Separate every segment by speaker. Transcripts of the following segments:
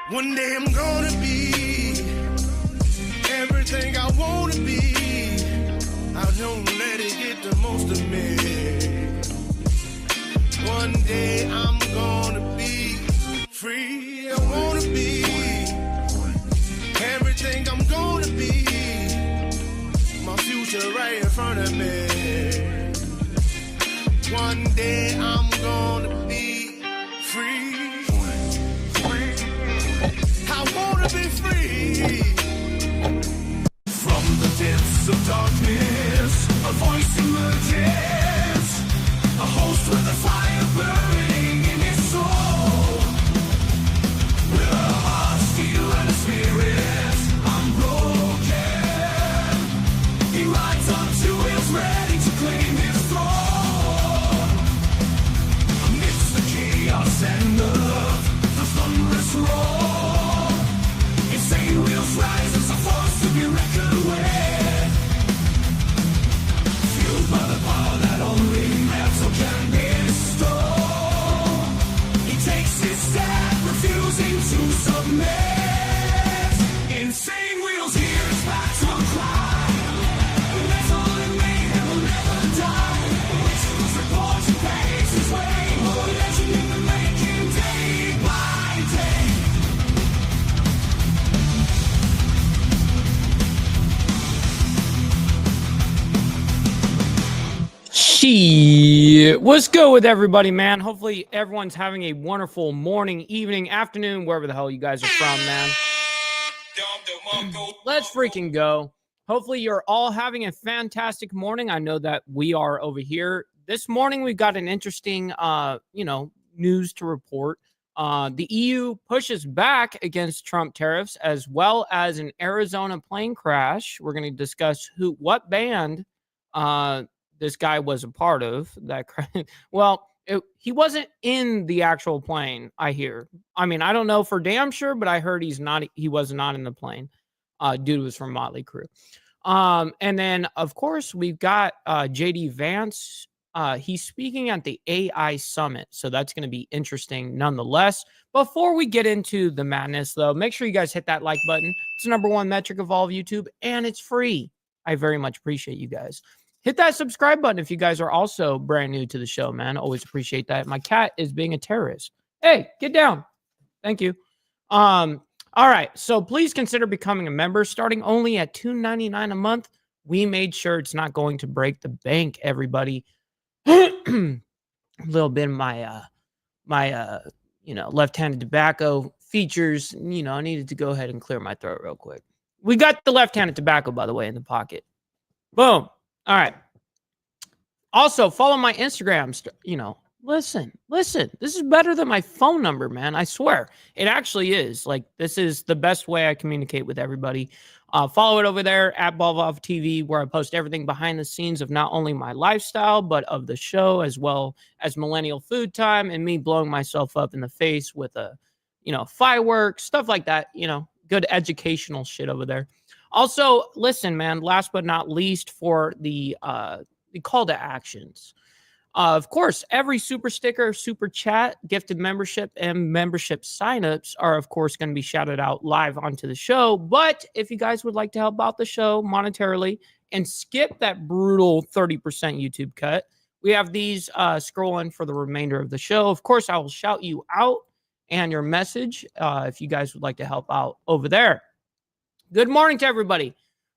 Speaker 1: One day I'm gonna be everything I wanna be. I don't let it get the most of me. One day I'm gonna be free. I wanna be everything I'm gonna be. My future right in front of me. One day I'm gonna be free. I wanna be free.
Speaker 2: From the depths of darkness, a voice emerges, a host with a fire burning in his soul. With a heart steel and a spirit unbroken, he rides on to wheels ready to claim his throne. Amidst the chaos and the thunderous roar, insane wheels rise as a force to be reckoned with. Fueled by the power that only metal can bestow, he takes his stand, refusing to submit. Insane wheels hear his battle cry. Metal and mayhem will never die. Rituals report and paves his way. More legend in the making, day by day.
Speaker 3: Shit. What's good with everybody, man? Hopefully everyone's having a wonderful morning, evening, afternoon, wherever the hell you guys are from, man. Let's freaking go. Hopefully you're all having a fantastic morning. I know that we are over here. This morning we've got an interesting news to report. The EU pushes back against Trump tariffs, as well as an Arizona plane crash. We're going to discuss what band this guy was a part of that. Well, he wasn't in the actual plane, I hear. I mean, I don't know for damn sure, but I heard he was not in the plane. Dude was from Motley Crue. And then, of course, we've got JD Vance. He's speaking at the AI Summit, so that's going to be interesting nonetheless. Before we get into the madness, though, make sure you guys hit that like button. It's the #1 metric of all of YouTube, and it's free. I very much appreciate you guys. Hit that subscribe button if you guys are also brand new to the show, man. Always appreciate that. My cat is being a terrorist. Hey, get down. Thank you. All right, so please consider becoming a member, starting only at $2.99 a month. We made sure it's not going to break the bank, everybody. A little bit of my left-handed tobacco features. I needed to go ahead and clear my throat real quick. We got the left-handed tobacco, by the way, in the pocket. Boom. All right. Also, follow my Instagram. Listen. This is better than my phone number, man. I swear. It actually is. Like, this is the best way I communicate with everybody. Follow it over there at Balvov TV, where I post everything behind the scenes of not only my lifestyle, but of the show, as well as Millennial Food Time and me blowing myself up in the face with fireworks, stuff like that. Good educational shit over there. Also, listen, man, last but not least, for the call to actions. Of course, every super sticker, super chat, gifted membership, and membership signups are, of course, going to be shouted out live onto the show. But if you guys would like to help out the show monetarily and skip that brutal 30% YouTube cut, we have these scrolling for the remainder of the show. Of course, I will shout you out and your message if you guys would like to help out over there. Good morning to everybody.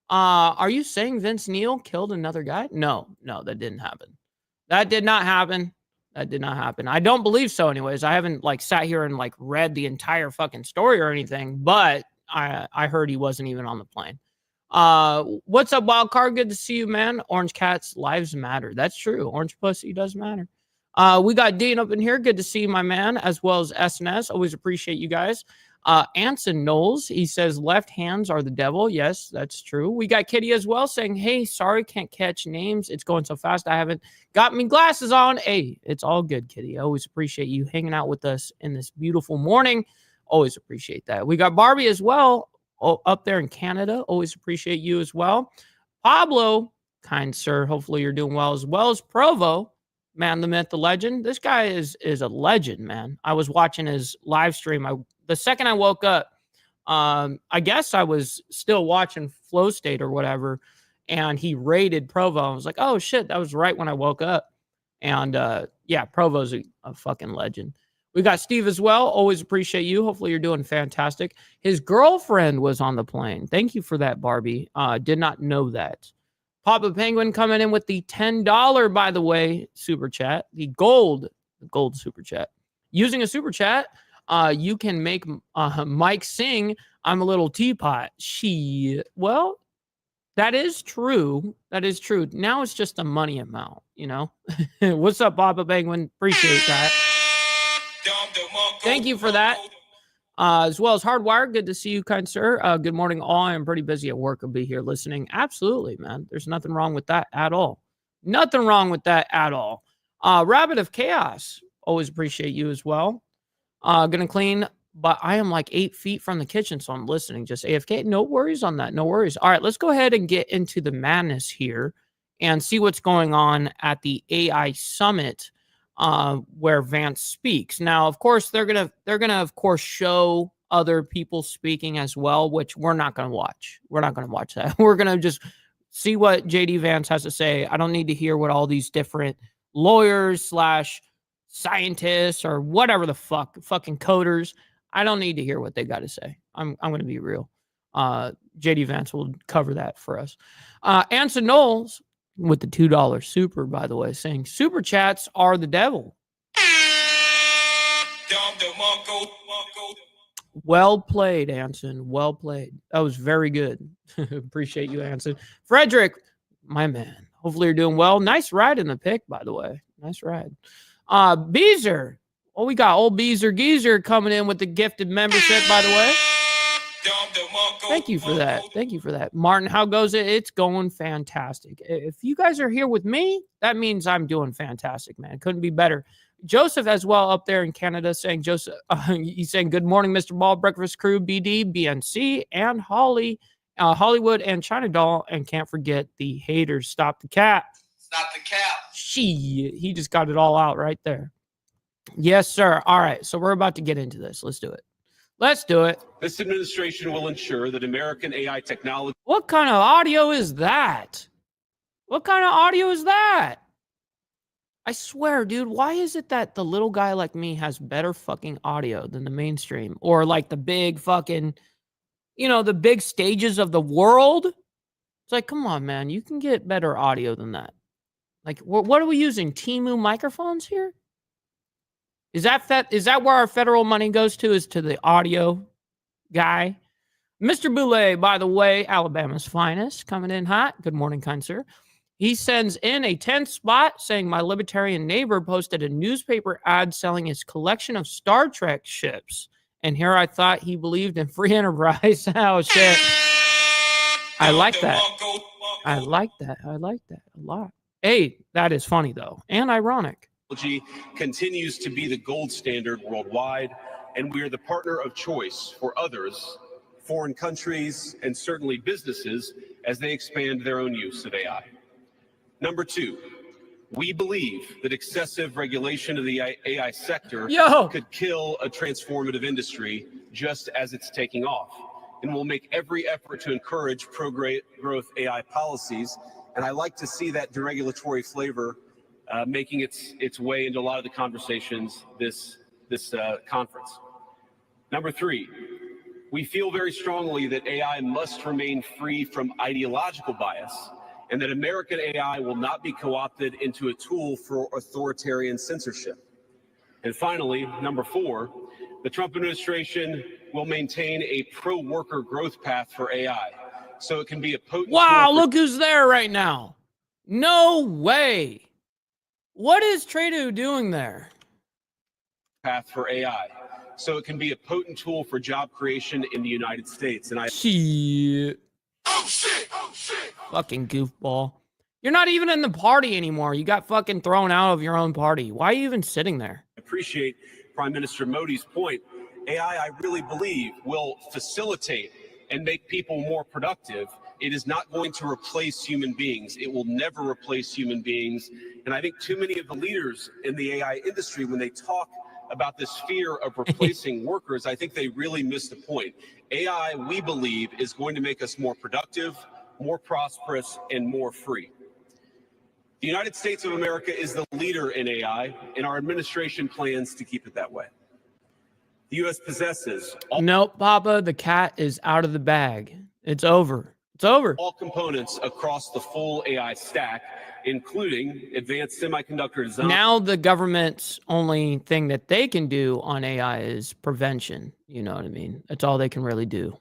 Speaker 3: Are you saying Vince Neil killed another guy? No, that didn't happen. That did not happen. I don't believe so anyways. I haven't sat here and read the entire fucking story or anything, but I heard he wasn't even on the plane. What's up, Wildcard? Good to see you, man. Orange Cats lives matter. That's true. Orange pussy does matter. We got Dean up in here. Good to see you, my man, as well as SNS. Always appreciate you guys. Anson Knowles, he says left hands are the devil. Yes, that's true. We got Kitty as well saying, hey, sorry, can't catch names. It's going so fast. I haven't got me glasses on. Hey, it's all good, Kitty. I always appreciate you hanging out with us in this beautiful morning. Always appreciate that. We got Barbie as well up there in Canada. Always appreciate you as well. Pablo, kind sir, hopefully you're doing well as Provo. Man, the myth, the legend. This guy is a legend, man. I was watching his live stream. The second I woke up, I guess I was still watching Flow State or whatever, and he raided Provo. I was like, oh shit, that was right when I woke up. And yeah, Provo's a fucking legend. We got Steve as well. Always appreciate you. Hopefully you're doing fantastic. His girlfriend was on the plane. Thank you for that, Barbie. Did not know that. Papa Penguin coming in with the $10, by the way, super chat. The gold super chat. Using a super chat, you can make Mike sing I'm a Little Teapot. Well, that is true. That is true. Now it's just a money amount, you know? What's up, Papa Penguin? Appreciate that. Thank you for that. As well as Hardwire, good to see you, kind sir. Good morning, all. I'm pretty busy at work. I'll be here listening. Absolutely, man. There's nothing wrong with that at all. Nothing wrong with that at all. Rabbit of Chaos, always appreciate you as well. Gonna clean, but I am like 8 feet from the kitchen, so I'm listening. Just AFK. No worries on that. No worries. All right, let's go ahead and get into the madness here and see what's going on at the AI Summit. Where Vance speaks. Now, of course, they're gonna of course show other people speaking as well, which we're not gonna watch. We're not gonna watch that. We're gonna just see what JD Vance has to say. I don't need to hear what all these different lawyers / scientists or whatever the fucking coders. I don't need to hear what they got to say. I'm gonna be real. JD Vance will cover that for us. Anson Knowles with the $2 super, by the way, saying super chats are the devil. Well played, Anson. Well played. That was very good. Appreciate you, Anson. Frederick, my man. Hopefully you're doing well. Nice ride in the pick, by the way. Nice ride. Beezer. Oh, we got old Beezer Geezer coming in with the gifted membership, by the way. Thank you for that. Thank you for that. Martin, how goes it? It's going fantastic. If you guys are here with me, that means I'm doing fantastic, man. Couldn't be better. Joseph as well up there in Canada saying, Joseph, he's saying, good morning, Mr. Ball, Breakfast Crew, BD, BNC, and Holly, Hollywood, and China Doll. And can't forget the haters. Stop the cap.
Speaker 4: Stop the cap.
Speaker 3: He just got it all out right there. Yes, sir. All right. So we're about to get into this. Let's do it. Let's do it.
Speaker 5: This administration will ensure that American AI technology.
Speaker 3: What kind of audio is that? What kind of audio is that? I swear, dude, why is it that the little guy like me has better fucking audio than the mainstream? Or like the big fucking, the big stages of the world? It's like, come on, man. You can get better audio than that. Like, what are we using? Temu microphones here? Is that where our federal money goes to, is to the audio guy? Mr. Boulay, by the way, Alabama's finest, coming in hot. Good morning, kind sir. He sends in a 10th spot saying, my libertarian neighbor posted a newspaper ad selling his collection of Star Trek ships. And here I thought he believed in free enterprise. Oh, shit. I like that. I like that a lot. Hey, that is funny, though, and ironic.
Speaker 5: Technology continues to be the gold standard worldwide, and we are the partner of choice for others, foreign countries, and certainly businesses as they expand their own use of AI. Number two, we believe that excessive regulation of the AI sector could kill a transformative industry just as it's taking off, and we'll make every effort to encourage pro-growth AI policies. And I like to see that deregulatory flavor making its way into a lot of the conversations this conference. Number three, we feel very strongly that AI must remain free from ideological bias, and that American AI will not be co-opted into a tool for authoritarian censorship. And finally, number four, the Trump administration will maintain a pro-worker growth path for AI, so it can be a potent.
Speaker 3: Wow, look who's there right now. No way. What is Tradu doing there?
Speaker 5: Path for AI, so it can be a potent tool for job creation in the United States. And
Speaker 3: Shit.
Speaker 4: Oh shit! Oh shit!
Speaker 3: Fucking goofball. You're not even in the party anymore. You got fucking thrown out of your own party. Why are you even sitting there?
Speaker 5: I appreciate Prime Minister Modi's point. AI, I really believe, will facilitate and make people more productive. It is not going to replace human beings. It will never replace human beings. And I think too many of the leaders in the AI industry, when they talk about this fear of replacing workers, I think they really miss the point. AI, we believe, is going to make us more productive, more prosperous, and more free. The United States of America is the leader in AI, and our administration plans to keep it that way. The U.S. possesses
Speaker 3: Nope, Papa, the cat is out of the bag. It's over. It's over.
Speaker 5: all components across the full AI stack, including advanced semiconductor design.
Speaker 3: Now the government's only thing that they can do on AI is prevention. You know what I mean? That's all they can really do.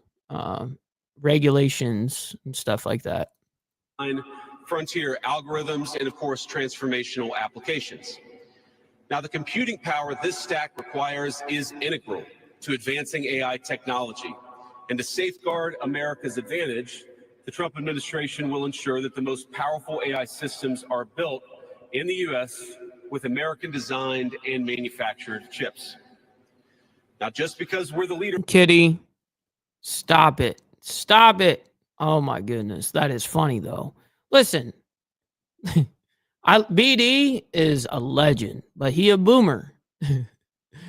Speaker 3: Regulations and stuff like that.
Speaker 5: Frontier algorithms, and of course, transformational applications. Now, the computing power this stack requires is integral to advancing AI technology. And to safeguard America's advantage, the Trump administration will ensure that the most powerful AI systems are built in the U.S. with American-designed and manufactured chips. Now, just because we're the leader...
Speaker 3: Kitty, stop it. Stop it. Oh, my goodness. That is funny, though. Listen, BD is a legend, but he a boomer.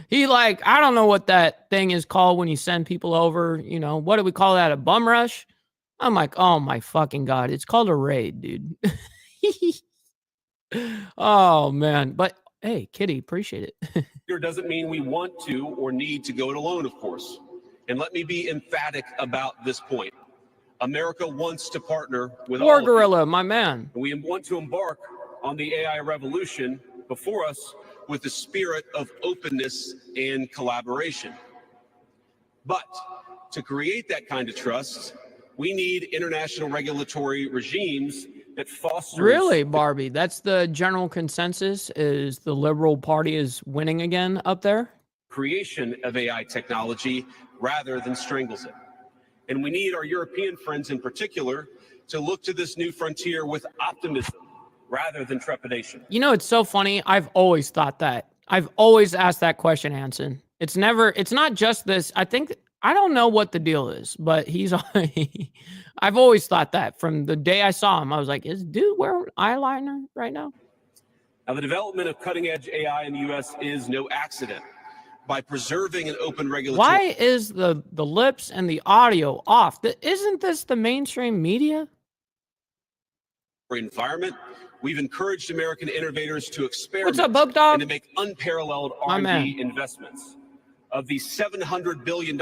Speaker 3: He like, I don't know what that thing is called when you send people over, you know, what do we call that? A bum rush? I'm like, oh my fucking God. It's called a raid, dude. Oh man. But hey, Kitty, appreciate it.
Speaker 5: It doesn't mean we want to or need to go it alone, of course. And let me be emphatic about this point. America wants to partner with
Speaker 3: War
Speaker 5: all of you.
Speaker 3: Gorilla, my man.
Speaker 5: We want to embark on the AI revolution before us with the spirit of openness and collaboration. But to create that kind of trust, we need international regulatory regimes that foster...
Speaker 3: Really, Barbie? That's the general consensus, is the Liberal Party is winning again up there?
Speaker 5: ...creation of AI technology rather than strangles it. And we need our European friends in particular to look to this new frontier with optimism rather than trepidation.
Speaker 3: You know, it's so funny. I've always thought that. I've always asked that question, Hanson. It's not just this. I don't know what the deal is, but I've always thought that from the day I saw him. I was like, is dude wearing eyeliner right now?
Speaker 5: Now, the development of cutting edge AI in the U.S. is no accident. By preserving an open regulatory...
Speaker 3: Why is the lips and the audio off? Isn't this the mainstream media?
Speaker 5: ...environment, we've encouraged American innovators to experiment...
Speaker 3: What's up, Bug Dog?
Speaker 5: ...and to make unparalleled R&D investments. Of the $700 billion,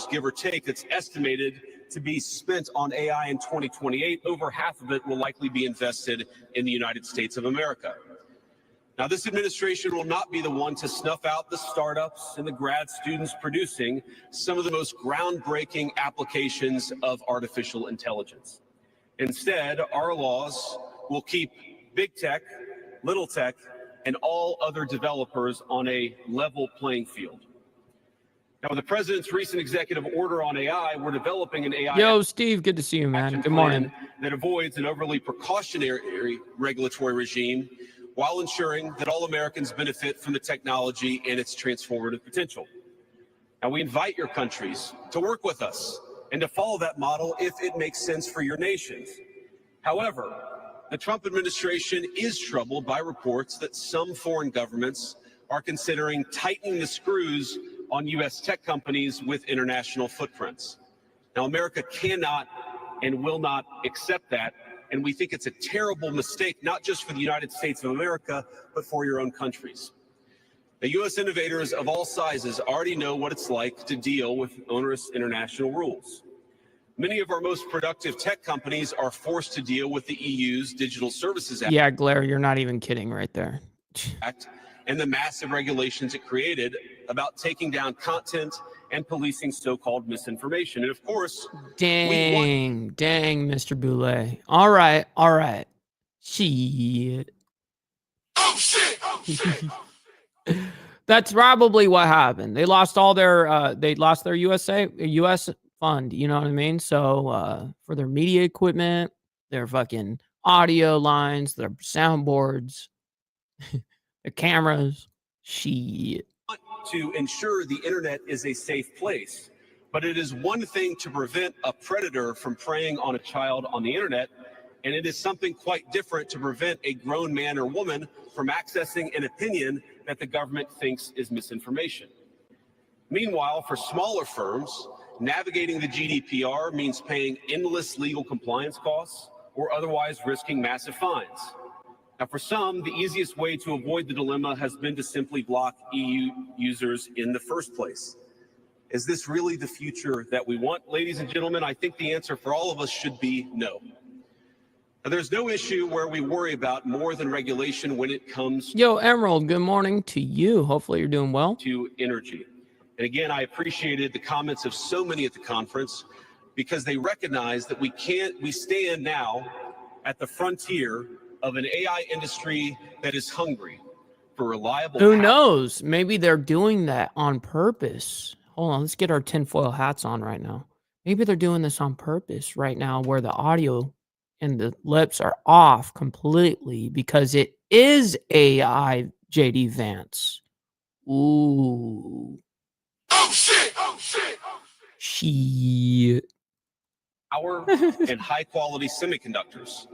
Speaker 5: give or take, that's estimated to be spent on AI in 2028, over half of it will likely be invested in the United States of America. Now, this administration will not be the one to snuff out the startups and the grad students producing some of the most groundbreaking applications of artificial intelligence. Instead, our laws will keep big tech, little tech, and all other developers on a level playing field. Now, with the president's recent executive order on AI, we're developing an AI...
Speaker 3: Yo, Steve, good to see you, man. Good morning.
Speaker 5: ...that avoids an overly precautionary regulatory regime while ensuring that all Americans benefit from the technology and its transformative potential. Now, we invite your countries to work with us and to follow that model if it makes sense for your nations. However, the Trump administration is troubled by reports that some foreign governments are considering tightening the screws on U.S. tech companies with international footprints. Now, America cannot and will not accept that, and we think it's a terrible mistake, not just for the United States of America, but for your own countries. The U.S. innovators of all sizes already know what it's like to deal with onerous international rules. Many of our most productive tech companies are forced to deal with the EU's Digital Services Act.
Speaker 3: Yeah, Blair, you're not even kidding right there.
Speaker 5: And the massive regulations it created about taking down content and policing so-called misinformation. And of course,
Speaker 3: dang, Mr. Boulay. All right. Shit.
Speaker 4: Oh shit! Oh shit!
Speaker 3: That's probably what happened. They lost all their US fund, you know what I mean? So for their media equipment, their fucking audio lines, their soundboards, the cameras, shit.
Speaker 5: To ensure the internet is a safe place, but it is one thing to prevent a predator from preying on a child on the internet, And it is something quite different to prevent a grown man or woman from accessing an opinion that the government thinks is misinformation. Meanwhile, for smaller firms, navigating the GDPR means paying endless legal compliance costs or otherwise risking massive fines. Now, for some, the easiest way to avoid the dilemma has been to simply block EU users in the first place. Is this really the future that we want? Ladies and gentlemen, I think the answer for all of us should be no. Now, there's no issue where we worry about more than regulation when it comes
Speaker 3: Yo, Emerald, good morning to you. Hopefully you're doing well.
Speaker 5: to energy. And again, I appreciated the comments of so many at the conference because they recognize that we stand now at the frontier of an AI industry that is hungry for reliable
Speaker 3: Who
Speaker 5: power.
Speaker 3: knows? Maybe they're doing that on purpose. Hold on, let's get our tinfoil hats on right now. Maybe they're doing this on purpose right now where the audio and the lips are off completely because it is AI JD Vance. Ooh.
Speaker 4: Oh shit! Oh shit!
Speaker 3: Shit.
Speaker 5: Power and high quality semiconductors.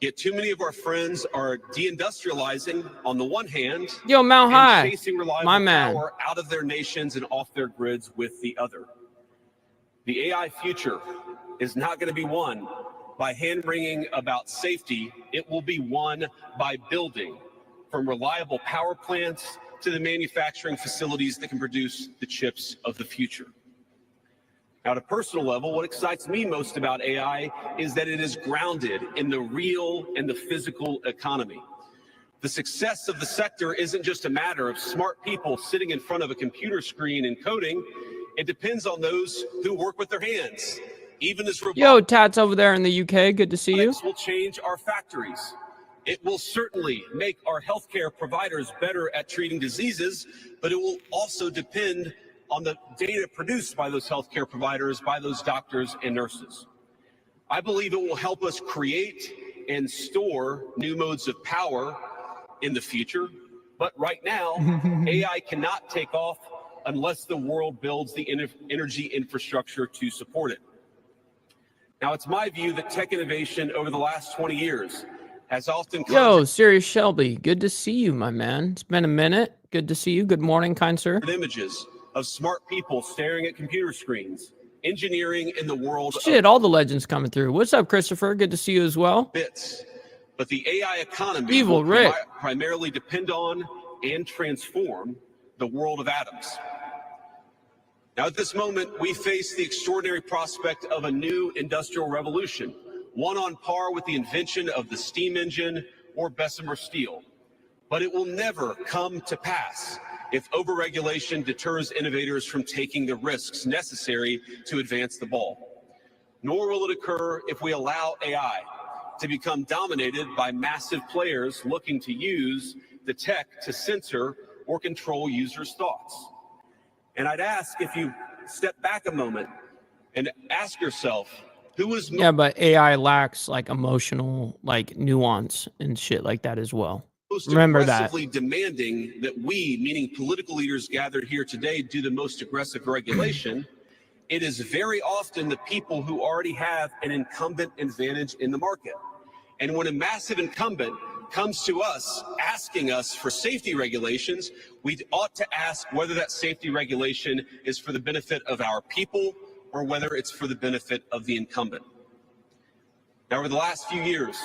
Speaker 5: Yet too many of our friends are deindustrializing on the one hand
Speaker 3: Yo, Mount
Speaker 5: and
Speaker 3: High.
Speaker 5: chasing reliable
Speaker 3: My man.
Speaker 5: power out of their nations and off their grids with the other. The AI future is not going to be won by hand-wringing about safety. It will be won by building, from reliable power plants to the manufacturing facilities that can produce the chips of the future. Now, at a personal level, what excites me most about AI is that it is grounded in the real and the physical economy. The success of the sector isn't just a matter of smart people sitting in front of a computer screen and coding. It depends on those who work with their hands. Even as
Speaker 3: Yo, Tats over there in the UK. Good to see you.
Speaker 5: robotics will change our factories. It will certainly make our healthcare providers better at treating diseases, but it will also depend on the data produced by those healthcare providers, by those doctors and nurses. I believe it will help us create and store new modes of power in the future. But right now, AI cannot take off unless the world builds the energy infrastructure to support it. Now, it's my view that tech innovation over the last 20 years has often
Speaker 3: Yo, Sirius Shelby. Good to see you, my man. It's been a minute. Good to see you. Good morning, kind sir.
Speaker 5: images of smart people staring at computer screens, engineering in the world
Speaker 3: Shit, all the legends coming through. What's up, Christopher? Good to see you as well.
Speaker 5: bits. But the AI economy
Speaker 3: Evil
Speaker 5: will
Speaker 3: Rick.
Speaker 5: primarily depend on and transform the world of atoms. Now, at this moment, we face the extraordinary prospect of a new industrial revolution, one on par with the invention of the steam engine or Bessemer steel. But it will never come to pass if overregulation deters innovators from taking the risks necessary to advance the ball. Nor will it occur if we allow AI to become dominated by massive players looking to use the tech to censor or control users' thoughts. And I'd ask if you step back a moment and ask yourself, who is
Speaker 3: Yeah, but AI lacks like emotional like nuance and shit like that as well.
Speaker 5: most
Speaker 3: Remember that.
Speaker 5: aggressively demanding that we, meaning political leaders gathered here today, do the most aggressive regulation? It is very often the people who already have an incumbent advantage in the market. And when a massive incumbent comes to us asking us for safety regulations, we ought to ask whether that safety regulation is for the benefit of our people or whether it's for the benefit of the incumbent. Now, over the last few years,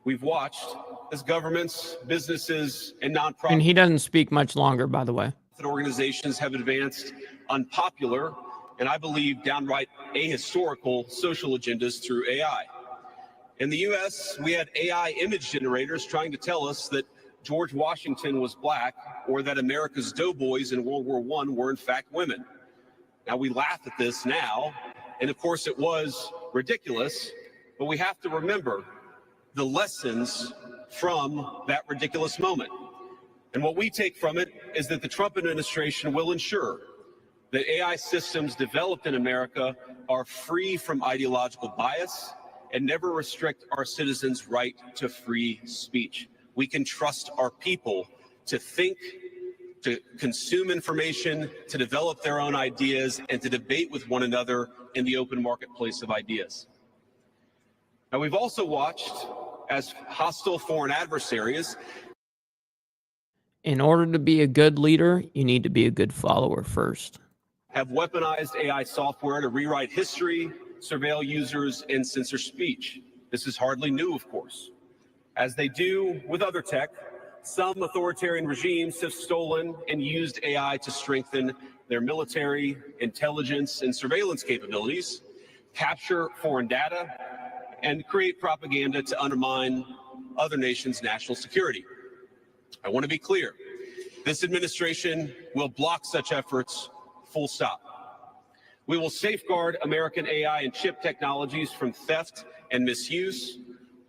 Speaker 5: we've watched as governments, businesses, and nonprofit
Speaker 3: And he doesn't speak much longer, by the way.
Speaker 5: organizations have advanced unpopular and I believe downright ahistorical social agendas through AI. In the US, we had AI image generators trying to tell us that George Washington was black or that America's doughboys in World War I were in fact women. Now, we laugh at this now, and of course it was ridiculous, but we have to remember the lessons from that ridiculous moment. And what we take from it is that the Trump administration will ensure that AI systems developed in America are free from ideological bias and never restrict our citizens' right to free speech. We can trust our people to think, to consume information, to develop their own ideas, and to debate with one another in the open marketplace of ideas. Now, we've also watched as hostile foreign adversaries
Speaker 3: In order to be a good leader, you need to be a good follower first.
Speaker 5: have weaponized AI software to rewrite history, surveil users, and censor speech. This is hardly new, of course. As they do with other tech, some authoritarian regimes have stolen and used AI to strengthen their military, intelligence, and surveillance capabilities, capture foreign data, and create propaganda to undermine other nations' national security. I want to be clear. This administration will block such efforts, full stop. We will safeguard American AI and chip technologies from theft and misuse,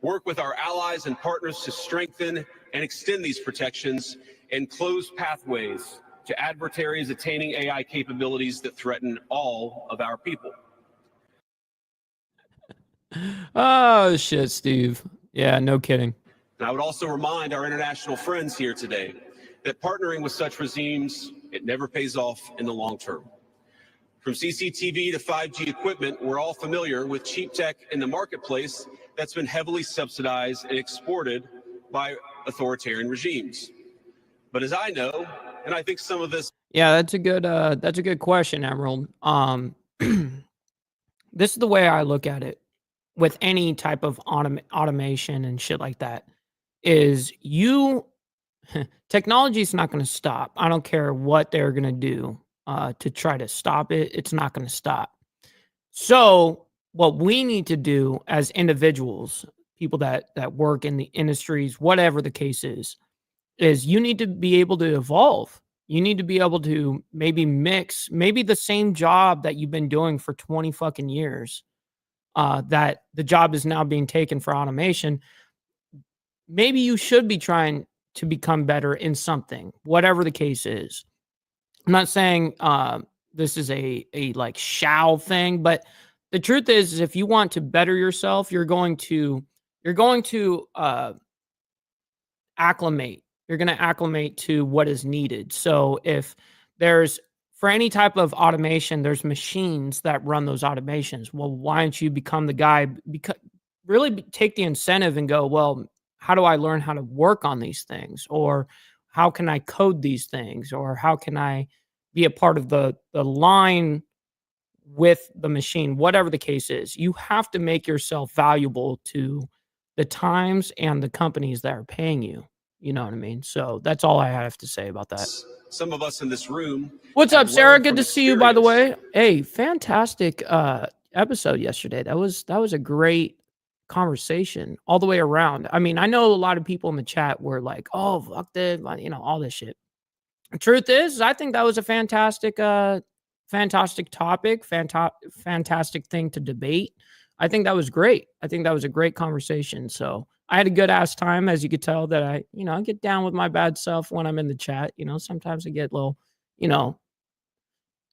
Speaker 5: work with our allies and partners to strengthen and extend these protections, and close pathways to adversaries attaining AI capabilities that threaten all of our people.
Speaker 3: Oh, shit, Steve. Yeah, no kidding.
Speaker 5: And I would also remind our international friends here today that partnering with such regimes, it never pays off in the long term. From CCTV to 5G equipment, we're all familiar with cheap tech in the marketplace that's been heavily subsidized and exported by authoritarian regimes. But as I know, and I think some of this.
Speaker 3: Yeah, that's a good question, Emerald. This is the way I look at it with any type of automation and shit like that is technology is not going to stop. I don't care what they're going to do to try to stop it. It's not going to stop. So what we need to do as individuals, people that work in the industries, whatever the case is you need to be able to evolve. You need to be able to maybe mix maybe the same job that you've been doing for 20 fucking years, that the job is now being taken for automation. Maybe you should be trying to become better in something, whatever the case is. I'm not saying this is a like shall thing, but the truth is if you want to better yourself, you're going to acclimate. You're going to acclimate to what is needed. So if there's, for any type of automation, there's machines that run those automations. Well, why don't you become the guy? Because really take the incentive and go, well, how do I learn how to work on these things? Or how can I code these things? Or how can I be a part of the line with the machine? Whatever the case is, you have to make yourself valuable to the times and the companies that are paying you. You know what I mean? So that's all I have to say about that.
Speaker 5: Some of us in this room.
Speaker 3: What's up, Sarah? Good to see you, by the way. Hey, fantastic episode yesterday. That was a great conversation all the way around. I mean, I know a lot of people in the chat were like, "Oh, fuck this," all this shit. The truth is, I think that was a fantastic topic, fantastic thing to debate. I think that was great. I think that was a great conversation. So I had a good ass time, as you could tell that I get down with my bad self when I'm in the chat. Sometimes I get a little,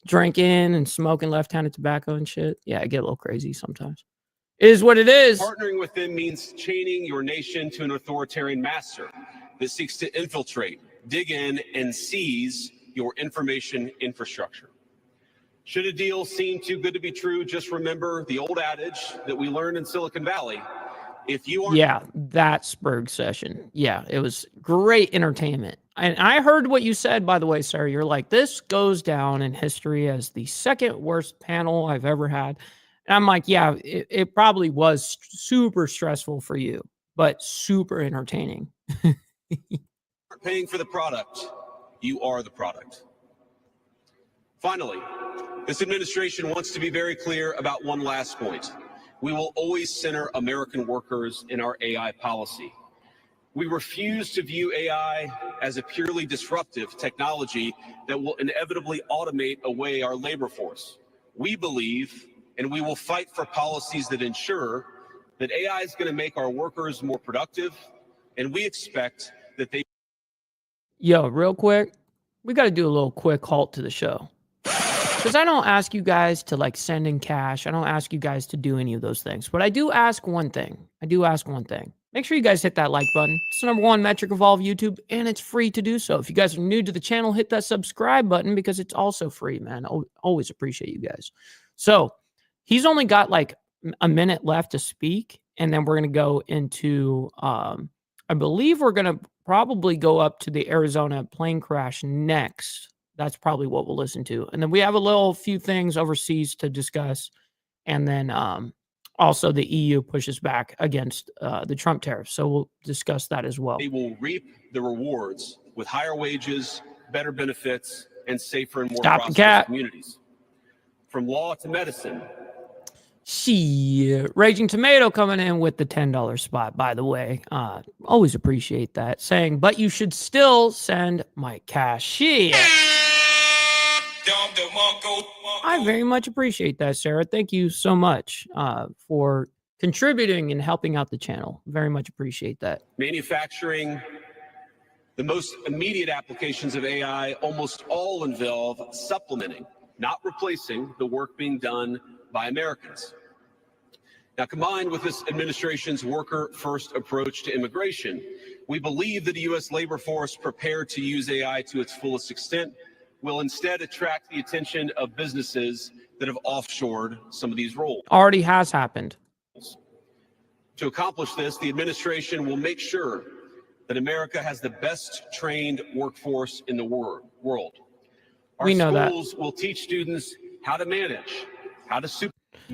Speaker 3: drinking and smoking left-handed tobacco and shit. Yeah, I get a little crazy sometimes. It is what it is.
Speaker 5: Partnering with them means chaining your nation to an authoritarian master that seeks to infiltrate, dig in, and seize your information infrastructure. Should a deal seem too good to be true, just remember the old adage that we learned in Silicon Valley. If you are...
Speaker 3: Yeah, that Spurg session. Yeah, it was great entertainment. And I heard what you said, by the way, sir. You're like, this goes down in history as the second worst panel I've ever had. And I'm like, yeah, it probably was super stressful for you, but super entertaining.
Speaker 5: Paying for the product, you are the product. Finally, this administration wants to be very clear about one last point. We will always center American workers in our AI policy. We refuse to view AI as a purely disruptive technology that will inevitably automate away our labor force. We believe, and we will fight for policies that ensure that AI is going to make our workers more productive, and we expect that they...
Speaker 3: Yo, real quick, we got to do a little quick halt to the show. Because I don't ask you guys to like send in cash. I don't ask you guys to do any of those things. But I do ask one thing. Make sure you guys hit that like button. It's the #1 metric of all of YouTube, and it's free to do so. If you guys are new to the channel, hit that subscribe button because it's also free, man. Always appreciate you guys. So he's only got like a minute left to speak. and then we're going to go into, I believe we're going to probably go up to the Arizona plane crash next. That's probably what we'll listen to. And then we have a few things overseas to discuss. And then also the EU pushes back against the Trump tariffs. So we'll discuss that as well.
Speaker 5: They will reap the rewards with higher wages, better benefits, and safer and more prosperous communities. From law to medicine.
Speaker 3: Raging Tomato coming in with the $10 spot, by the way. Always appreciate that. Saying, but you should still send my cash. I very much appreciate that, Sarah. Thank you so much for contributing and helping out the channel. Very much appreciate that.
Speaker 5: Manufacturing, the most immediate applications of AI almost all involve supplementing, not replacing, the work being done by Americans. Now, combined with this administration's worker-first approach to immigration, we believe that the U.S. labor force prepared to use AI to its fullest extent will instead attract the attention of businesses that have offshored some of these roles.
Speaker 3: Already has happened.
Speaker 5: To accomplish this, the administration will make sure that America has the best trained workforce in the world. Our schools will teach students how to manage, how to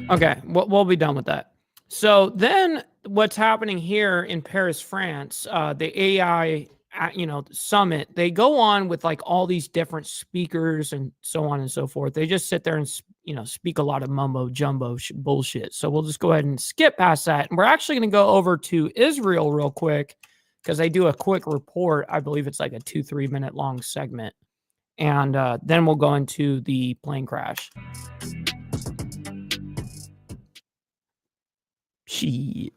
Speaker 3: Okay, we'll be done with that. So then what's happening here in Paris, France, the AI summit, they go on with like all these different speakers and so on and so forth. They just sit there and speak a lot of mumbo jumbo bullshit. So we'll just go ahead and skip past that. And we're actually going to go over to Israel real quick because they do a quick report. I believe it's like a 2-3 minute long segment. And then we'll go into the plane crash. Shit.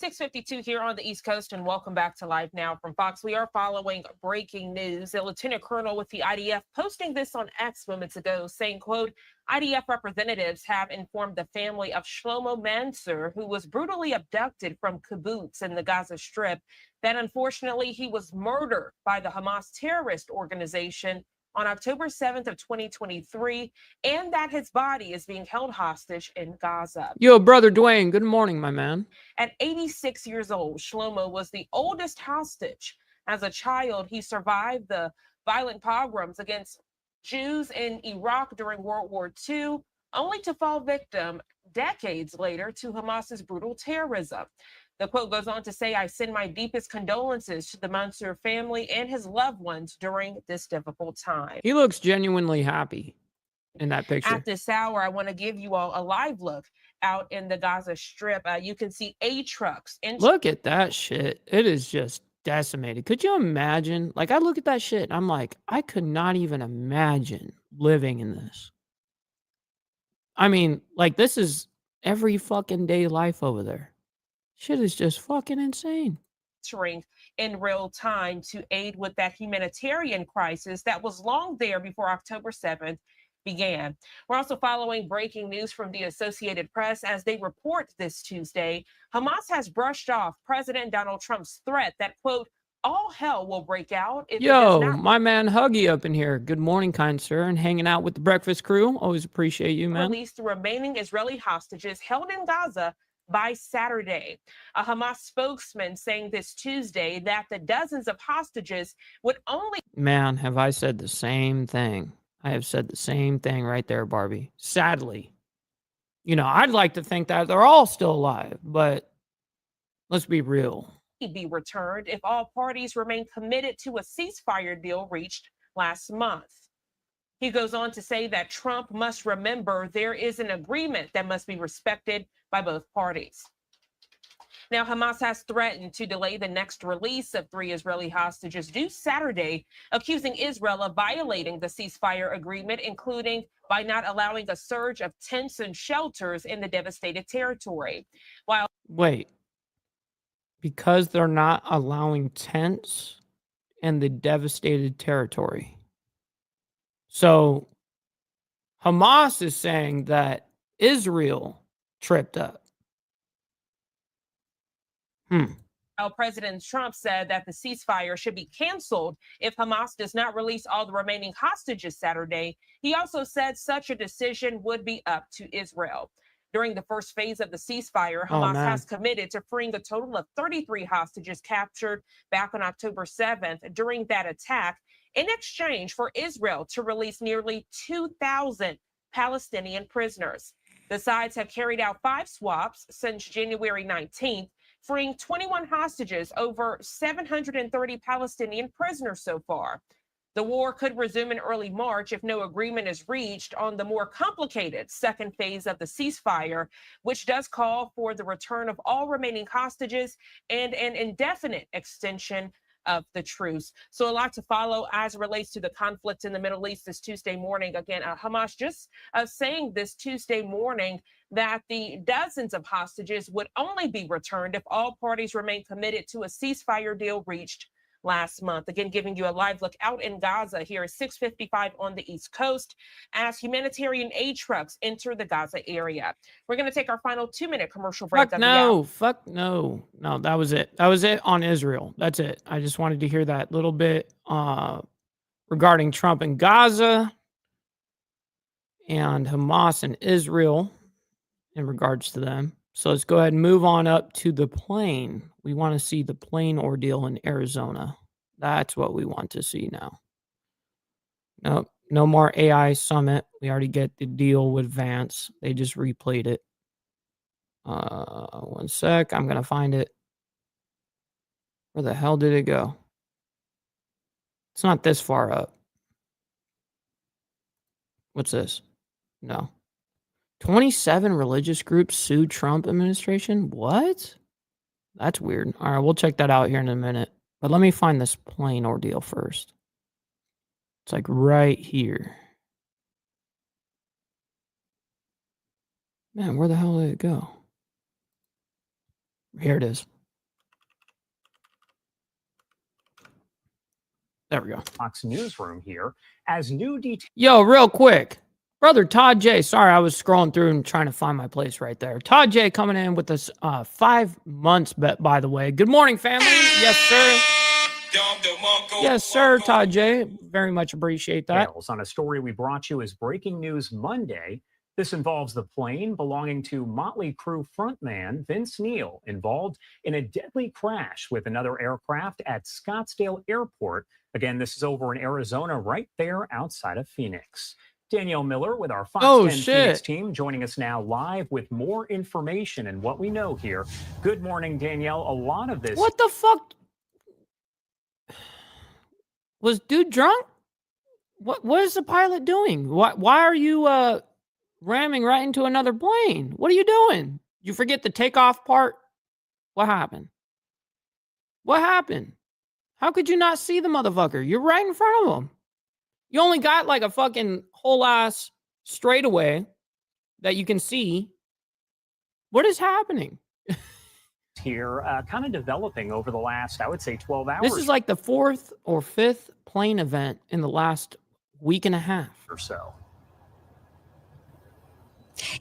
Speaker 6: 6:52 here on the East Coast, and welcome back to Live Now from Fox. We are following breaking news. A lieutenant colonel with the IDF posting this on X moments ago, saying, quote, IDF representatives have informed the family of Shlomo Mansour, who was brutally abducted from kibbutz in the Gaza Strip, that unfortunately he was murdered by the Hamas terrorist organization on October 7th of 2023, and that his body is being held hostage in Gaza.
Speaker 3: Yo, brother Dwayne, good morning, my man.
Speaker 6: At 86 years old, Shlomo was the oldest hostage. As a child, he survived the violent pogroms against Jews in Iraq during World War II, only to fall victim decades later to Hamas's brutal terrorism. The quote goes on to say, I send my deepest condolences to the Mansour family and his loved ones during this difficult time.
Speaker 3: He looks genuinely happy in that picture.
Speaker 6: At this hour, I want to give you all a live look out in the Gaza Strip. You can see trucks.
Speaker 3: Look at that shit. It is just decimated. Could you imagine? Like, I look at that shit and I'm like, I could not even imagine living in this. I mean, like, this is every fucking day life over there. Shit is just fucking insane.
Speaker 6: In real time to aid with that humanitarian crisis that was long there before October 7th began. We're also following breaking news from the Associated Press as they report this Tuesday. Hamas has brushed off President Donald Trump's threat that, quote, all hell will break out. If
Speaker 3: my man Huggy up in here. Good morning, kind sir, and hanging out with the breakfast crew. Always appreciate you, man.
Speaker 6: Release the remaining Israeli hostages held in Gaza by Saturday. A Hamas spokesman saying this Tuesday that the dozens of hostages would only...
Speaker 3: Man, have I said the same thing. I have said the same thing right there, Barbie. Sadly. I'd like to think that they're all still alive, but let's be real.
Speaker 6: Be returned if all parties remain committed to a ceasefire deal reached last month. He goes on to say that Trump must remember there is an agreement that must be respected by both parties. Now, Hamas has threatened to delay the next release of 3 Israeli hostages due Saturday, accusing Israel of violating the ceasefire agreement, including by not allowing a surge of tents and shelters in the devastated territory.
Speaker 3: Wait, because they're not allowing tents in the devastated territory. So Hamas is saying that Israel tripped up.
Speaker 6: President Trump said that the ceasefire should be canceled if Hamas does not release all the remaining hostages Saturday. He also said such a decision would be up to Israel. During the first phase of the ceasefire,
Speaker 3: Oh,
Speaker 6: Hamas
Speaker 3: man.
Speaker 6: has committed to freeing a total of 33 hostages captured back on October 7th during that attack, in exchange for Israel to release nearly 2,000 Palestinian prisoners. The sides have carried out 5 swaps since January 19th, freeing 21 hostages, over 730 Palestinian prisoners so far. The war could resume in early March if no agreement is reached on the more complicated second phase of the ceasefire, which does call for the return of all remaining hostages and an indefinite extension of the truce. So a lot to follow as it relates to the conflict in the Middle East this Tuesday morning. Again, Hamas just saying this Tuesday morning that the dozens of hostages would only be returned if all parties remain committed to a ceasefire deal reached last month. Again, giving you a live look out in Gaza here at 6:55 on the East Coast as humanitarian aid trucks enter the Gaza area. We're going to take our final 2-minute commercial break.
Speaker 3: Fuck no. Fuck no. No, that was it. That was it on Israel. That's it. I just wanted to hear that little bit regarding Trump and Gaza and Hamas and Israel in regards to them. So let's go ahead and move on up to the plane. We want to see the plane ordeal in Arizona. That's what we want to see now. Nope. No more AI summit. We already get the deal with Vance. They just replayed it. One sec. I'm going to find it. Where the hell did it go? It's not this far up. What's this? No. 27 religious groups sued Trump administration? What? That's weird. All right, we'll check that out here in a minute. But let me find this plane ordeal first. It's like right here. Man, where the hell did it go? Here it is. There we go.
Speaker 7: Fox newsroom here as new details.
Speaker 3: Yo, real quick. Brother Todd J. Sorry, I was scrolling through and trying to find my place right there. Todd J coming in with this 5 months bet, by the way. Good morning, family. Yes, sir. Yes, sir, Todd J. Very much appreciate that.
Speaker 7: On a story we brought you as breaking news Monday. This involves the plane belonging to Motley Crue frontman Vince Neil, involved in a deadly crash with another aircraft at Scottsdale Airport. Again, this is over in Arizona, right there outside of Phoenix. Danielle Miller with our Fox 10 Phoenix team joining us now live with more information and what we know here. Good morning, Danielle. A lot of this.
Speaker 3: What the fuck? Was dude drunk? What is the pilot doing? Why are you ramming right into another plane? What are you doing? You forget the takeoff part? What happened? What happened? How could you not see the motherfucker? You're right in front of him. You only got like a fucking whole ass straightaway that you can see. What is happening?
Speaker 7: Here, kind of developing over the last, I would say, 12 hours.
Speaker 3: This is like the 4th or 5th plane event in the last week and a half
Speaker 7: or so.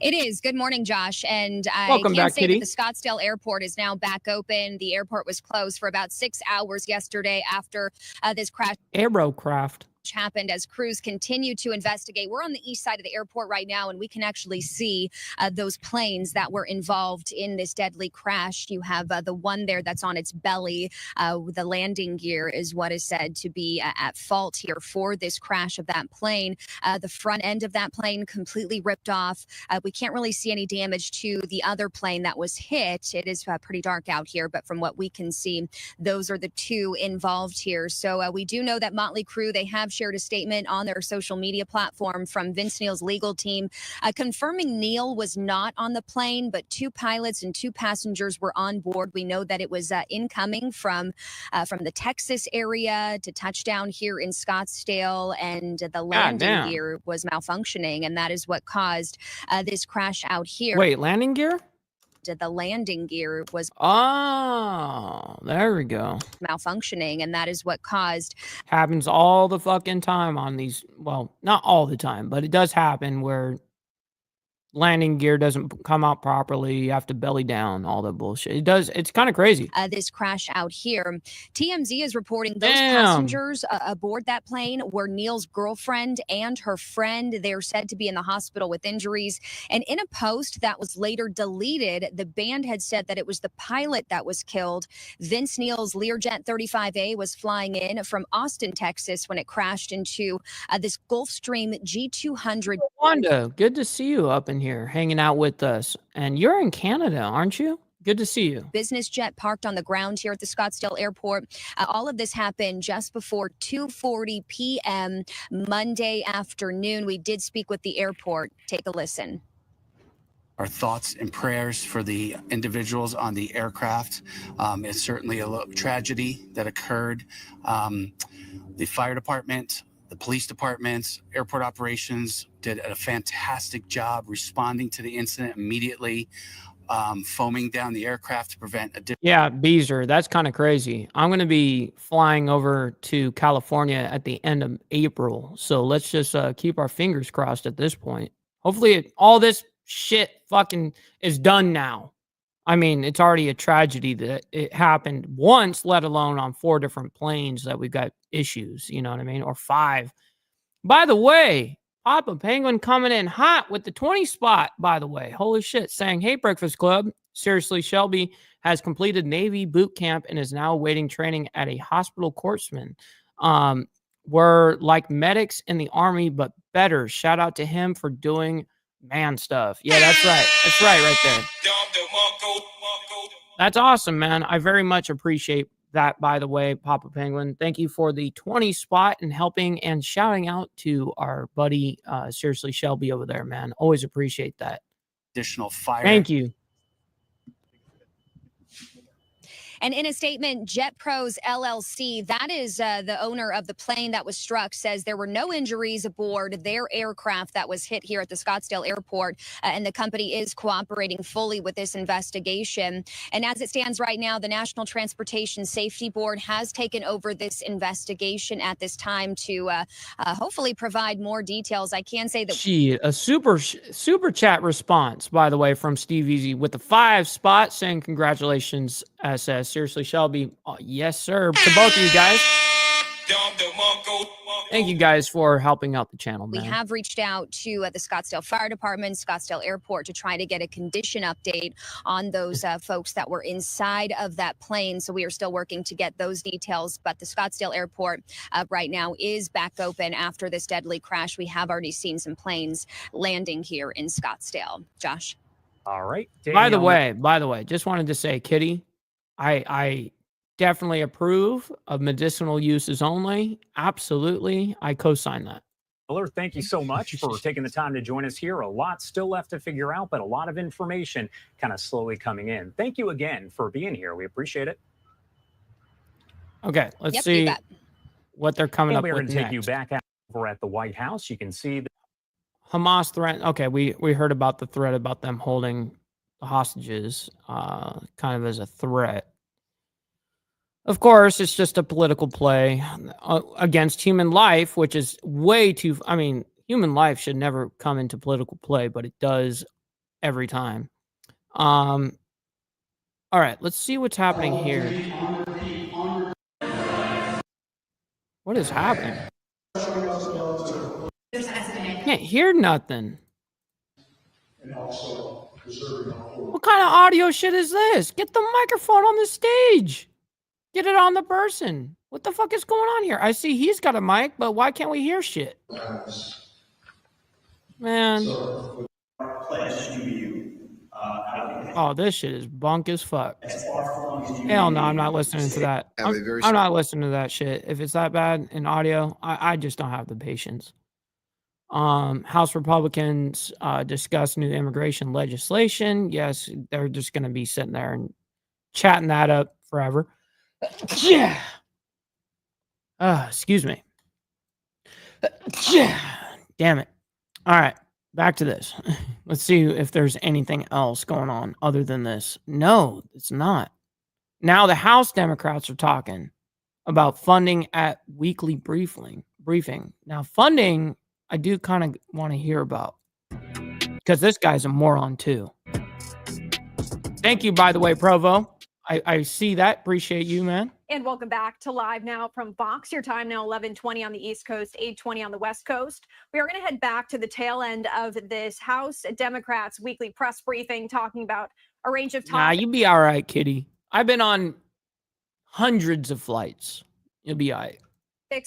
Speaker 8: It is. Good morning, Josh. And I
Speaker 3: Welcome
Speaker 8: can
Speaker 3: back,
Speaker 8: say
Speaker 3: Kitty.
Speaker 8: that the Scottsdale Airport is now back open. The airport was closed for about 6 hours yesterday after this crash
Speaker 3: Aerocraft
Speaker 8: happened as crews continue to investigate. We're on the east side of the airport right now, and we can actually see those planes that were involved in this deadly crash. You have the one there that's on its belly. The landing gear is what is said to be at fault here for this crash of that plane. The front end of that plane completely ripped off. We can't really see any damage to the other plane that was hit. It is pretty dark out here, but from what we can see, those are the two involved here. So we do know that Motley Crue, they have shared a statement on their social media platform from Vince Neil's legal team, confirming Neil was not on the plane, but 2 pilots and 2 passengers were on board. We know that it was incoming from the Texas area to touchdown here in Scottsdale, and the landing gear was malfunctioning, and that is what caused this crash out here.
Speaker 3: Wait, landing gear?
Speaker 8: The landing gear was
Speaker 3: there we go,
Speaker 8: malfunctioning, and that is what caused.
Speaker 3: Happens all the fucking time on these. Well, not all the time, but it does happen where landing gear doesn't come out properly. You have to belly down, all that bullshit. It does. It's kind of crazy.
Speaker 8: This crash out here. TMZ is reporting those
Speaker 3: Damn.
Speaker 8: passengers aboard that plane were Neil's girlfriend and her friend. They're said to be in the hospital with injuries. And in a post that was later deleted, the band had said that it was the pilot that was killed. Vince Neil's Learjet 35A was flying in from Austin, Texas, when it crashed into this Gulfstream G200.
Speaker 3: Wanda, good to see you up in here hanging out with us. And you're in Canada, aren't you? Good to see you.
Speaker 8: Business jet parked on the ground here at the Scottsdale Airport. All of this happened just before 2:40 p.m. Monday afternoon. We did speak with the airport. Take a listen.
Speaker 9: Our thoughts and prayers for the individuals on the aircraft. It's certainly a tragedy that occurred. The fire department, the police departments, airport operations did a fantastic job responding to the incident immediately, foaming down the aircraft to prevent additional.
Speaker 3: Yeah, Beezer, that's kind of crazy. I'm going to be flying over to California at the end of April. So let's just keep our fingers crossed at this point. Hopefully all this shit fucking is done now. I mean, it's already a tragedy that it happened once, let alone on 4 different planes that we've got issues, you know what I mean? Or 5. By the way, Papa Penguin coming in hot with the 20 spot, by the way. Holy shit, saying, hey, Breakfast Club. Seriously, Shelby has completed Navy boot camp and is now awaiting training at a hospital corpsman. We're like medics in the Army, but better. Shout out to him for doing man stuff. Yeah, that's right. That's right there. That's awesome, man. I very much appreciate that, by the way, Papa Penguin. Thank you for the 20 spot and helping and shouting out to our buddy, seriously, Shelby over there, man. Always appreciate that.
Speaker 9: Additional fire.
Speaker 3: Thank you.
Speaker 8: And in a statement, Jet Pros LLC, that is the owner of the plane that was struck, says there were no injuries aboard their aircraft that was hit here at the Scottsdale Airport. And the company is cooperating fully with this investigation. And as it stands right now, the National Transportation Safety Board has taken over this investigation at this time to hopefully provide more details. I can say that
Speaker 3: A super chat response, by the way, from Steve Easy with the 5 spot saying congratulations, SS. Seriously, Shelby. Oh, yes, sir. To both of you guys. Thank you guys for helping out the channel, man.
Speaker 8: We have reached out to the Scottsdale Fire Department, Scottsdale Airport, to try to get a condition update on those folks that were inside of that plane. So we are still working to get those details. But the Scottsdale Airport right now is back open after this deadly crash. We have already seen some planes landing here in Scottsdale. Josh.
Speaker 7: All right.
Speaker 3: By the way, just wanted to say, Kitty, I definitely approve of medicinal uses only. Absolutely. I co-sign that.
Speaker 7: Miller, thank you so much for taking the time to join us here. A lot still left to figure out, but a lot of information kind of slowly coming in. Thank you again for being here. We appreciate it.
Speaker 3: Okay, let's see what they're coming up with
Speaker 7: next. We're going to take you back over at the White House. You can see the
Speaker 3: Hamas threat. Okay, we heard about the threat about them holding the hostages kind of as a threat. Of course, it's just a political play against human life, which is way too... I mean, human life should never come into political play, but it does every time. All right, let's see what's happening here. What is happening? Can't hear nothing. What kind of audio shit is this? Get the microphone on the stage. Get it on the person. What the fuck is going on here? I see he's got a mic, but why can't we hear shit? Man. Oh, this shit is bunk as fuck. Hell no, I'm not listening to that. I'm not listening to that shit. If it's that bad in audio, I just don't have the patience. House Republicans discuss new immigration legislation. Yes, they're just going to be sitting there and chatting that up forever. Yeah. Excuse me. Yeah. Damn it. All right. Back to this. Let's see if there's anything else going on other than this. No, it's not. Now the House Democrats are talking about funding at weekly briefing. Now funding, I do kind of want to hear about. because this guy's a moron too. Thank you, by the way, Provo. I see that. Appreciate you, man.
Speaker 10: And welcome back to Live Now from Fox. Your time now 11:20 on the East Coast, 8:20 on the West Coast. We are going to head back to the tail end of this House Democrats weekly press briefing, talking about a range of topics.
Speaker 3: Nah, you be all right, kitty. I've been on hundreds of flights. You'll be all right.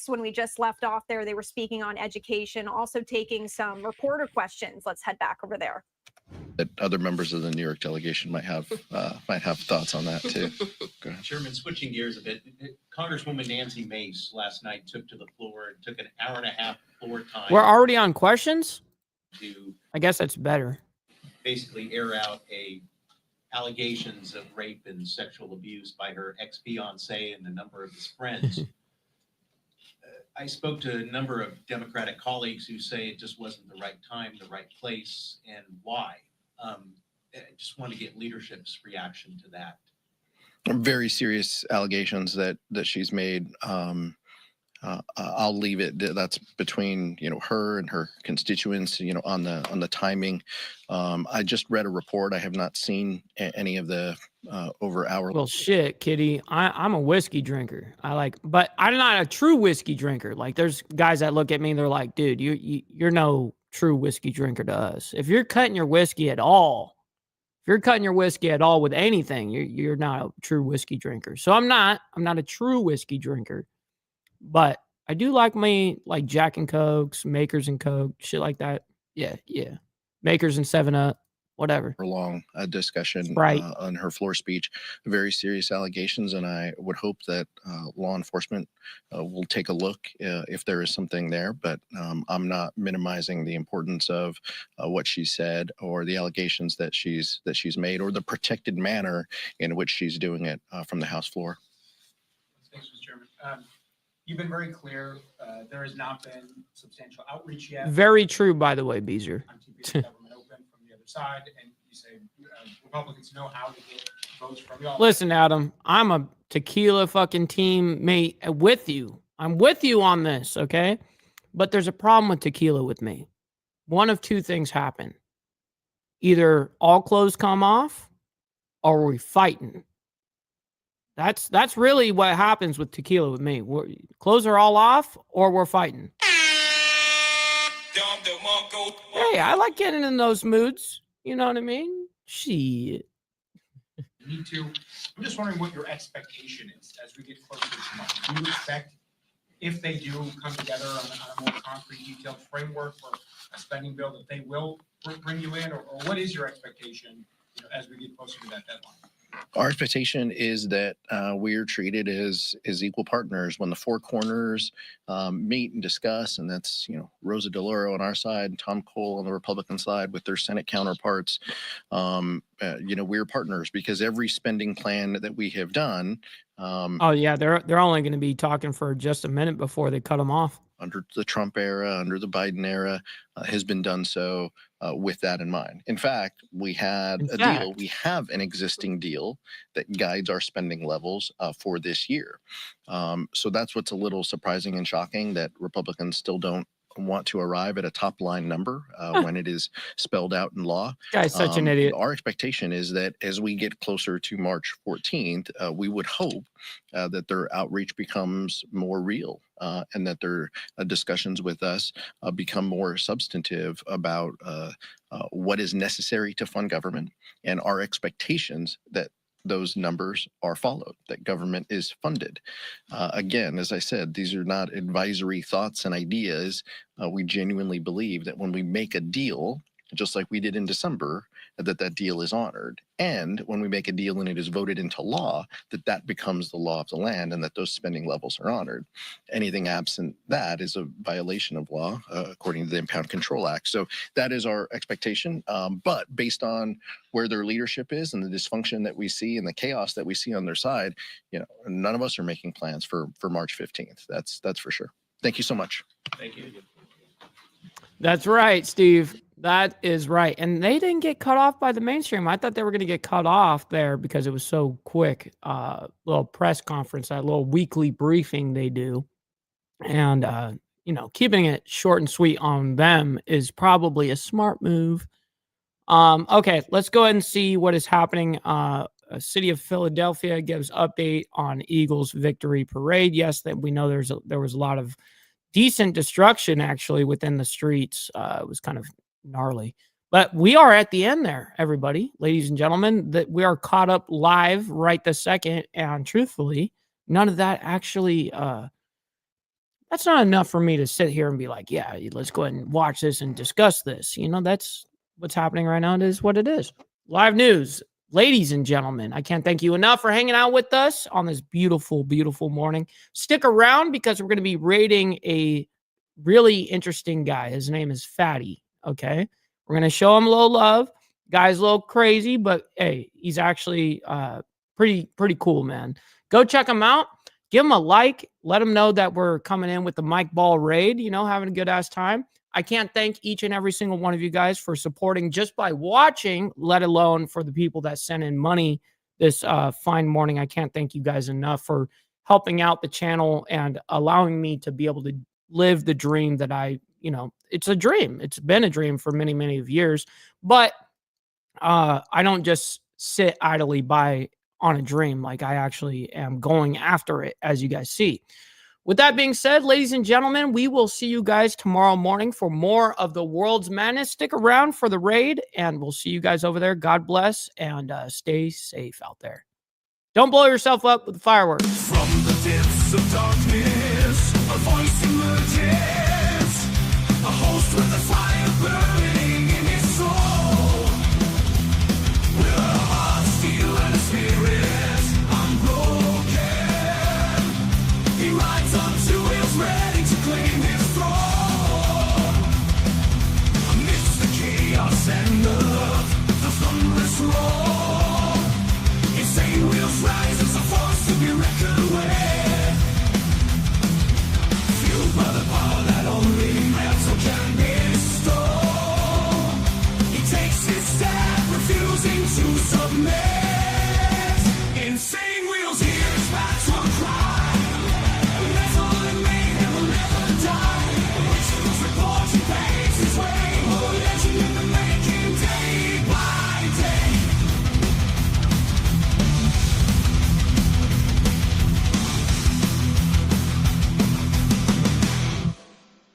Speaker 10: When we just left off there, they were speaking on education, also taking some reporter questions. Let's head back over there.
Speaker 11: That other members of the New York delegation might have thoughts on that too. Go ahead.
Speaker 12: Chairman, switching gears a bit, Congresswoman Nancy Mace last night took to the floor and took an hour and a half floor time.
Speaker 3: We're already on questions?
Speaker 12: To
Speaker 3: I guess that's better.
Speaker 12: basically air out allegations of rape and sexual abuse by her ex-fiance and a number of his friends. I spoke to a number of Democratic colleagues who say it just wasn't the right time, the right place, and why. I just want to get leadership's reaction to that.
Speaker 11: Very serious allegations that she's made. I'll leave it. That's between her and her constituents. On the timing. I just read a report. I have not seen any of the over hour.
Speaker 3: Well, shit, kitty. I'm a whiskey drinker. But I'm not a true whiskey drinker. Like, there's guys that look at me and they're like, dude, you're no true whiskey drinker to us. If you're cutting your whiskey at all with anything, you're not a true whiskey drinker. So I'm not a true whiskey drinker. But I do like Jack and Cokes, Makers and Coke, shit like that. Yeah. Makers and 7-Up, whatever.
Speaker 11: Long discussion on her floor speech, very serious allegations, and I would hope that law enforcement will take a look if there is something there. But I'm not minimizing the importance of what she said or the allegations that she's made or the protected manner in which she's doing it from the House floor.
Speaker 13: Thanks, Mr. Chairman. You've been very clear. There has not been substantial outreach yet.
Speaker 3: Very true, by the way, Beezer.
Speaker 13: On keeping the government open from the other side, and you say Republicans know how to get votes from y'all.
Speaker 3: Listen, Adam, I'm a tequila fucking teammate with you. I'm with you on this, okay? But there's a problem with tequila with me. One of two things happen. Either all clothes come off or we're fighting. That's really what happens with tequila with me. Clothes are all off or we're fighting. Hey, I like getting in those moods. You know what I mean? Shit.
Speaker 13: Me too. I'm just wondering what your expectation is as we get closer to March. Do you expect, if they do come together on a more concrete, detailed framework for a spending bill, that they will bring you in, or what is your expectation as we get closer to that deadline?
Speaker 11: Our expectation is that we are treated as equal partners when the four corners meet and discuss, and that's Rosa DeLauro on our side, Tom Cole on the Republican side with their Senate counterparts. We're partners because every spending plan that we have done.
Speaker 3: They're only going to be talking for just a minute before they cut them off.
Speaker 11: Under the Trump era, under the Biden era, has been done so with that in mind. In fact, we had deal. We have an existing deal that guides our spending levels for this year. So that's what's a little surprising and shocking, that Republicans still don't want to arrive at a top line number when it is spelled out in law.
Speaker 3: Guy's such an idiot.
Speaker 11: Our expectation is that as we get closer to March 14th, we would hope that their outreach becomes more real and that their discussions with us become more substantive about what is necessary to fund government and our expectations that those numbers are followed, that government is funded. Again, as I said, these are not advisory thoughts and ideas. We genuinely believe that when we make a deal, just like we did in December, that deal is honored. And when we make a deal and it is voted into law, that becomes the law of the land and that those spending levels are honored. Anything absent that is a violation of law, according to the Impound Control Act. So that is our expectation. But based on where their leadership is and the dysfunction that we see and the chaos that we see on their side, none of us are making plans for March 15th. That's for sure. Thank you so much.
Speaker 12: Thank you.
Speaker 3: That's right, Steve. That is right. And they didn't get cut off by the mainstream. I thought they were going to get cut off there because it was so quick. Little press conference, that little weekly briefing they do. And, keeping it short and sweet on them is probably a smart move. Okay, let's go ahead and see what is happening. City of Philadelphia gives update on Eagles victory parade. Yes, that we know there was a lot of decent destruction actually within the streets. It was kind of gnarly. But we are at the end there, everybody, ladies and gentlemen, that we are caught up live right this second. And truthfully, none of that actually, that's not enough for me to sit here and be like, yeah, let's go ahead and watch this and discuss this. You know, that's what's happening right now. It is what it is. Live news, ladies and gentlemen. I can't thank you enough for hanging out with us on this beautiful, beautiful morning. Stick around because we're going to be rating a really interesting guy. His name is Fatty. Okay. We're going to show him a little love. Guy's a little crazy, but hey, he's actually pretty cool, man. Go check him out. Give him a like. Let him know that we're coming in with the Mike Ball raid, you know, having a good ass time. I can't thank each and every single one of you guys for supporting just by watching, let alone for the people that sent in money this fine morning. I can't thank you guys enough for helping out the channel and allowing me to be able to live the dream that it's a dream. It's been a dream for many, many years, but I don't just sit idly by on a dream. Like I actually am going after it, as you guys see. With that being said, ladies and gentlemen, we will see you guys tomorrow morning for more of the world's madness. Stick around for the raid, and we'll see you guys over there. God bless, and stay safe out there. Don't blow yourself up with fireworks.
Speaker 2: From the depths of darkness, a voice emerges, a host with a fire burning in his soul. With a heart, steel, and a spirit unbroken, he rides on to his ready to claim his throne. Amidst the chaos and the thunderous roar, insane wheels rise as a force to be reckoned with. Fueled by the power that only metal can bestow, he takes his stand, refusing to submit.